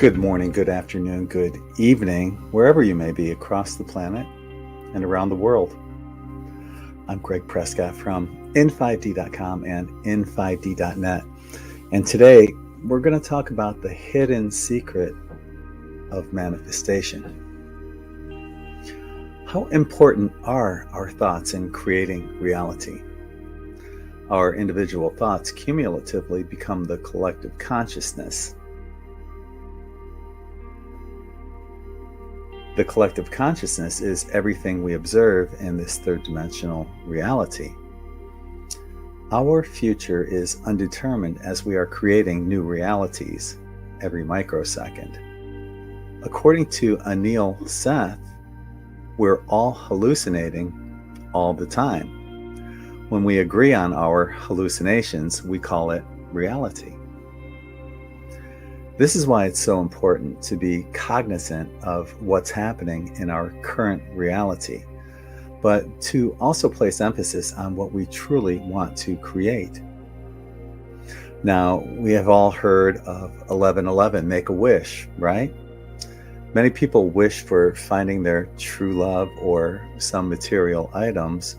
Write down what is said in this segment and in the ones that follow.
Good morning, good afternoon, good evening, wherever you may be across the planet and around the world. I'm Greg Prescott from in5d.com and in5d.net. And today we're going to talk about the hidden secret of manifestation. How important are our thoughts in creating reality? Our individual thoughts cumulatively become the collective consciousness. The collective consciousness is everything we observe in this third-dimensional reality. Our future is undetermined as we are creating new realities every microsecond. According to Anil Seth, we're all hallucinating all the time. When we agree on our hallucinations, we call it reality. This is why it's so important to be cognizant of what's happening in our current reality, but to also place emphasis on what we truly want to create. Now, we have all heard of 1111, make a wish, right? Many people wish for finding their true love or some material items,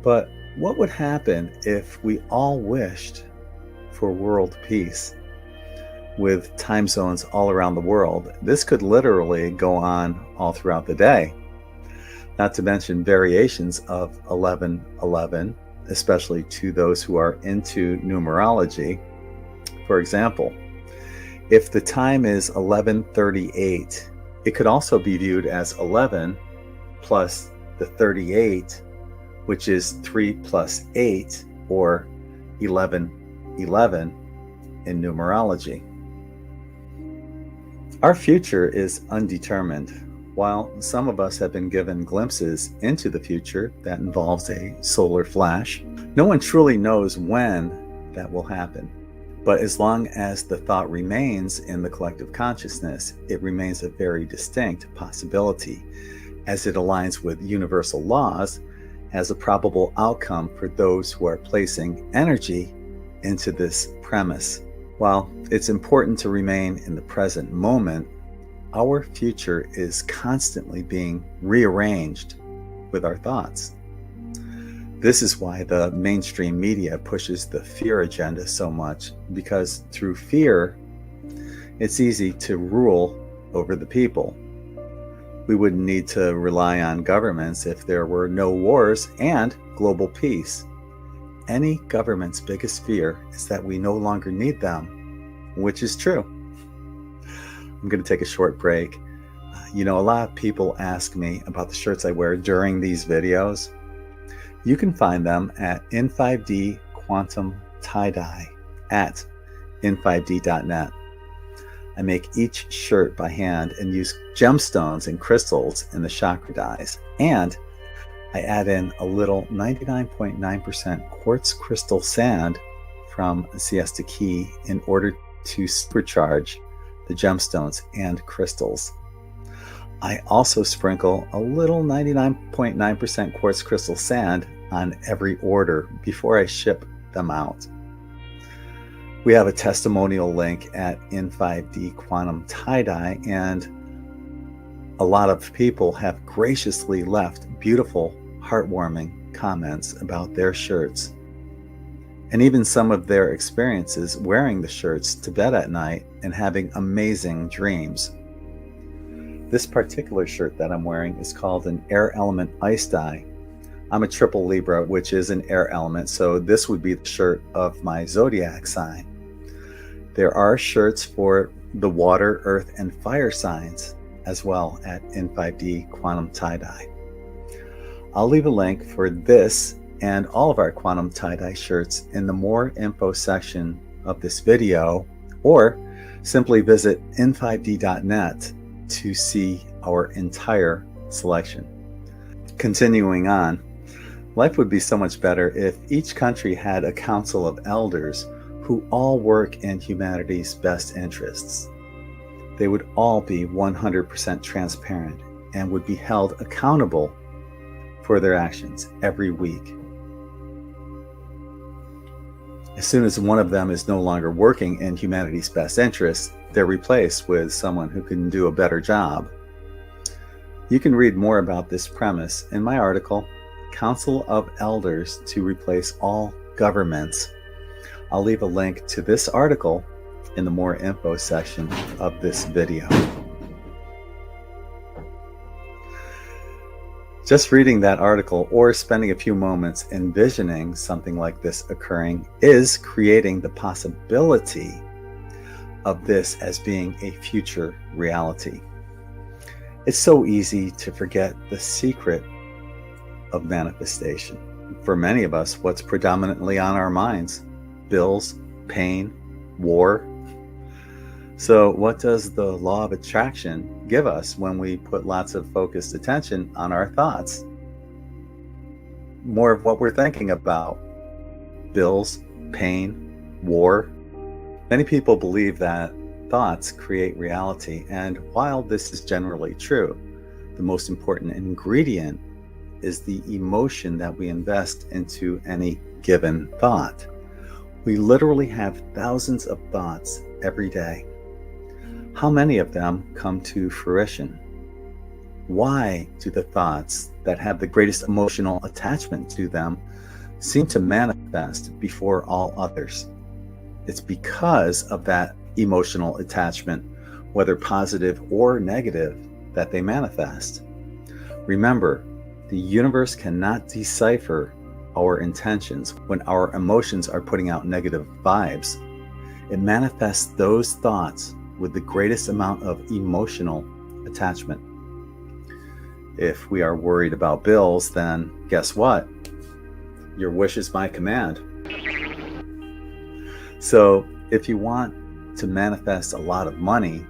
but what would happen if we all wished for world peace? With time zones all around the world, this could literally go on all throughout the day. Not to mention variations of 1111, especially to those who are into numerology. For example, if the time is 11:38, it could also be viewed as 11 plus the 38, which is 3 plus 8, or 1111 in numerology. Our future is undetermined. While some of us have been given glimpses into the future that involves a solar flash, no one truly knows when that will happen. But as long as the thought remains in the collective consciousness, it remains a very distinct possibility, as it aligns with universal laws as a probable outcome for those who are placing energy into this premise. While it's important to remain in the present moment, our future is constantly being rearranged with our thoughts. This is why the mainstream media pushes the fear agenda so much, because through fear, it's easy to rule over the people. We wouldn't need to rely on governments if there were no wars and global peace. Any government's biggest fear is that we no longer need them, which is true. I'm going to take a short break. A lot of people ask me about the shirts I wear during these videos. You can find them at in5d quantum tie-dye at in5d.net. I make each shirt by hand and use gemstones and crystals in the chakra dyes, and I add in a little 99.9% quartz crystal sand from Siesta Key in order to supercharge the gemstones and crystals. I also sprinkle a little 99.9% quartz crystal sand on every order before I ship them out. We have a testimonial link at in5d quantum tie-dye, and a lot of people have graciously left beautiful, heartwarming comments about their shirts, and even some of their experiences wearing the shirts to bed at night and having amazing dreams. This particular shirt that I'm wearing is called an air element ice dye. I'm a triple Libra, which is an air element, so this would be the shirt of my zodiac sign. There are shirts for the water, earth, and fire signs as well at in5d quantum tie-dye. I'll leave a link for this and all of our quantum tie-dye shirts in the more info section of this video, or simply visit in5d.net to see our entire selection. Continuing on, life would be so much better if each country had a council of elders who all work in humanity's best interests. They would all be 100% transparent and would be held accountable for their actions every week. As soon as one of them is no longer working in humanity's best interests, they're replaced with someone who can do a better job. You can read more about this premise in my article, Council of Elders to Replace All Governments. I'll leave a link to this article in the More Info section of this video. Just reading that article or spending a few moments envisioning something like this occurring is creating the possibility of this as being a future reality. It's so easy to forget the secret of manifestation. For many of us, what's predominantly on our minds? Bills, pain, war. So what does the law of attraction give us when we put lots of focused attention on our thoughts? More of what we're thinking about. Bills, pain, war. Many people believe that thoughts create reality, and while this is generally true, the most important ingredient is the emotion that we invest into any given thought. We literally have thousands of thoughts every day. How many of them come to fruition? Why do the thoughts that have the greatest emotional attachment to them seem to manifest before all others? It's because of that emotional attachment, whether positive or negative, that they manifest. Remember, the universe cannot decipher our intentions when our emotions are putting out negative vibes. It manifests those thoughts with the greatest amount of emotional attachment. If we are worried about bills, then guess what? Your wish is my command. So if you want to manifest a lot of money,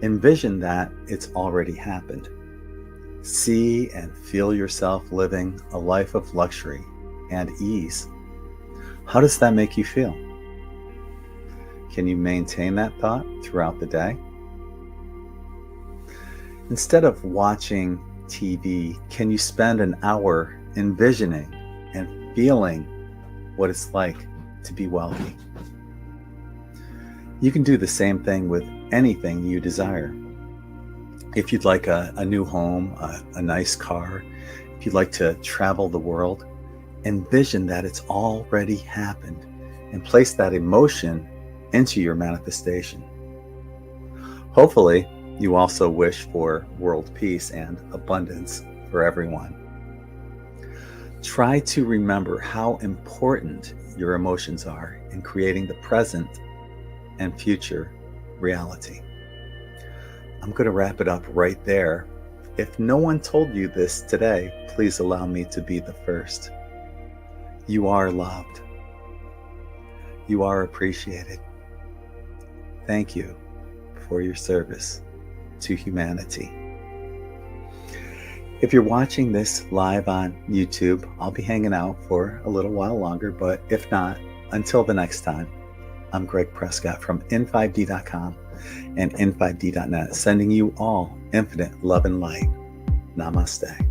envision that it's already happened. See and feel yourself living a life of luxury and ease. How does that make you feel? Can you maintain that thought throughout the day? Instead of watching TV, can you spend an hour envisioning and feeling what it's like to be wealthy? You can do the same thing with anything you desire. If you'd like a new home, a nice car, if you'd like to travel the world, envision that it's already happened and place that emotion into your manifestation. Hopefully, you also wish for world peace and abundance for everyone. Try to remember how important your emotions are in creating the present and future reality. I'm going to wrap it up right there. If no one told you this today, please allow me to be the first. You are loved. You are appreciated. Thank you for your service to humanity. If you're watching this live on YouTube, I'll be hanging out for a little while longer, but if not, until the next time, I'm Greg Prescott from in5d.com and in5d.net, sending you all infinite love and light. Namaste.